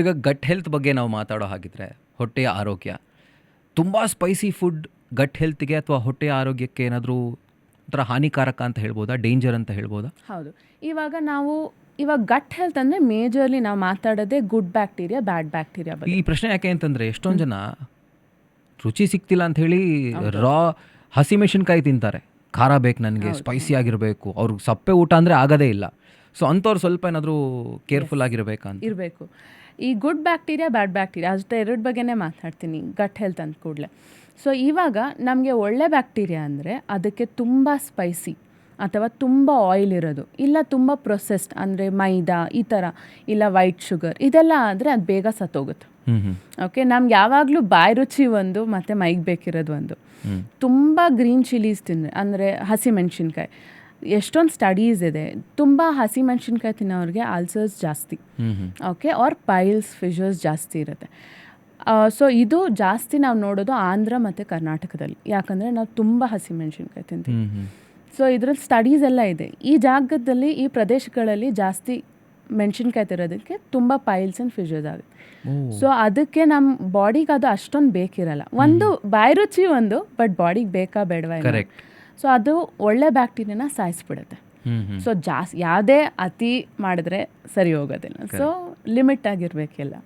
ಈಗ gut health ಬಗ್ಗೆ ನಾವು ಮಾತಾಡೋ ಹಾಗಿದ್ರೆ, ಹೊಟ್ಟೆಯ ಆರೋಗ್ಯ, ತುಂಬ ಸ್ಪೈಸಿ ಫುಡ್ ಗಟ್ ಹೆಲ್ತ್ಗೆ ಅಥವಾ ಹೊಟ್ಟೆಯ ಆರೋಗ್ಯಕ್ಕೆ ಏನಾದರೂ ಒಂಥರ ಹಾನಿಕಾರಕ ಅಂತ ಹೇಳ್ಬೋದಾ, ಡೇಂಜರ್ ಅಂತ ಹೇಳ್ಬೋದಾ? ಹೌದು. ಇವಾಗ ಗಟ್ ಹೆಲ್ತ್ ಅಂದರೆ ಮೇಜರ್ಲಿ ನಾವು ಮಾತಾಡೋದೇ ಗುಡ್ ಬ್ಯಾಕ್ಟೀರಿಯಾ, ಬ್ಯಾಡ್ ಬ್ಯಾಕ್ಟೀರಿಯಾ ಬಗ್ಗೆ. ಈ ಪ್ರಶ್ನೆ ಯಾಕೆ ಅಂತಂದರೆ, ಎಷ್ಟೊಂದು ಜನ ರುಚಿ ಸಿಗ್ತಿಲ್ಲ ಅಂತ ಹೇಳಿ ರಾ ಹಸಿಮೆಣಸಿನ್ಕಾಯಿ ತಿಂತಾರೆ. ಖಾರ ಬೇಕು ನನಗೆ, ಸ್ಪೈಸಿ ಆಗಿರಬೇಕು, ಅವ್ರಿಗೆ ಸಪ್ಪೆ ಊಟ ಅಂದರೆ ಆಗೋದೇ ಇಲ್ಲ. ಸೊ ಅಂಥವ್ರು ಸ್ವಲ್ಪ ಏನಾದರೂ ಕೇರ್ಫುಲ್ ಆಗಿರಬೇಕಂತ ಇರಬೇಕು. ಈ ಗುಡ್ ಬ್ಯಾಕ್ಟೀರಿಯಾ, ಬ್ಯಾಡ್ ಬ್ಯಾಕ್ಟೀರಿಯಾ ಅಷ್ಟೇ ಎರಡು ಬಗ್ಗೆನೇ ಮಾತಾಡ್ತೀನಿ ಗಟ್ ಹೆಲ್ತ್ ಅಂದ ಕೂಡಲೇ. ಸೊ ಇವಾಗ ನಮಗೆ ಒಳ್ಳೆ ಬ್ಯಾಕ್ಟೀರಿಯಾ ಅಂದರೆ ಅದಕ್ಕೆ ತುಂಬ ಸ್ಪೈಸಿ ಅಥವಾ ತುಂಬ ಆಯಿಲ್ ಇರೋದು, ಇಲ್ಲ ತುಂಬ ಪ್ರೊಸೆಸ್ಡ್ ಅಂದರೆ ಮೈದಾ ಈ ಥರ, ಇಲ್ಲ ವೈಟ್ ಶುಗರ್, ಇದೆಲ್ಲ ಆದರೆ ಅದು ಬೇಗ ಸತ್ತೋಗುತ್ತೆ. ಓಕೆ, ನಮ್ಗೆ ಯಾವಾಗಲೂ ಬಾಯಿ ರುಚಿ ಒಂದು ಮತ್ತು ಮೈಗೆ ಬೇಕಿರೋದು ಒಂದು. ತುಂಬ ಗ್ರೀನ್ ಚಿಲ್ಲೀಸ್ ತಿಂದರೆ ಅಂದರೆ ಹಸಿಮೆಣ್ಸಿನ್ಕಾಯಿ, ಎಷ್ಟೊಂದು ಸ್ಟಡೀಸ್ ಇದೆ, ತುಂಬ ಹಸಿಮೆಣ್ಸಿನ್ಕಾಯಿ ತಿನ್ನೋರಿಗೆ ಅಲ್ಸರ್ಸ್ ಜಾಸ್ತಿ, ಓಕೆ, ಆರ್ ಪೈಲ್ಸ್, ಫಿಶರ್ಸ್ ಜಾಸ್ತಿ ಇರುತ್ತೆ. ಸೊ ಇದು ಜಾಸ್ತಿ ನಾವು ನೋಡೋದು ಆಂಧ್ರ ಮತ್ತು ಕರ್ನಾಟಕದಲ್ಲಿ, ಯಾಕಂದರೆ ನಾವು ತುಂಬ ಹಸಿಮೆಣ್ಸಿನ್ಕಾಯಿ ತಿಂತೀವಿ. ಸೊ ಇದರಲ್ಲಿ ಸ್ಟಡೀಸ್ ಎಲ್ಲ ಇದೆ. ಈ ಜಾಗದಲ್ಲಿ, ಈ ಪ್ರದೇಶಗಳಲ್ಲಿ ಜಾಸ್ತಿ ಮೆಣಸಿನ್ಕಾಯಿ ತಿರೋದಕ್ಕೆ ತುಂಬ ಪೈಲ್ಸ್ ಆ್ಯಂಡ್ ಫಿಶರ್ಸ್ ಆಗುತ್ತೆ. ಸೊ ಅದಕ್ಕೆ ನಮ್ಮ ಬಾಡಿಗೆ ಅದು ಅಷ್ಟೊಂದು ಬೇಕಿರಲ್ಲ. ಒಂದು ಬಾಯಿ ರುಚಿ ಒಂದು, ಬಟ್ ಬಾಡಿಗೆ ಬೇಕಾ ಬೇಡವಾ? ಸೊ ಅದು ಒಳ್ಳೆ ಬ್ಯಾಕ್ಟೀರಿಯಾನ ಸಾಯಿಸ್ಬಿಡುತ್ತೆ. ಸೊ ಯಾವುದೇ ಅತಿ ಮಾಡಿದ್ರೆ ಸರಿ ಹೋಗೋದಿಲ್ಲ. So limit ಆಗಿರಬೇಕೆಲ್ಲ.